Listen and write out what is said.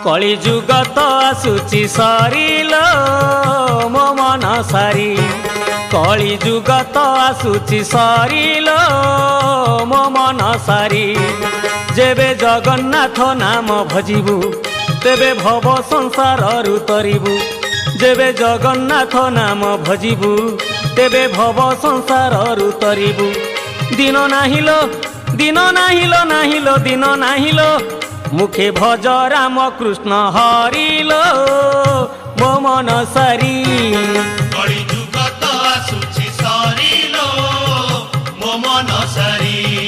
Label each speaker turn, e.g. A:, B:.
A: कली जुग तो आसुची सरिल मो मन सारी कली जुग तो आसुची सरिल मो मन सारी जेबे जगन्नाथ नाम भजिबू तेबे भव संसार तरिबू जेबे जगन्नाथ नाम भजिबू तेबे भव संसार तरिबू दिन नाहिलो दिन नाहिलो नाहिलो दिन नाहिलो मुखे भज राम कृष्ण हरिलो मो मन सारी
B: कली जुग तो आसुची सरिल मो मन सारी।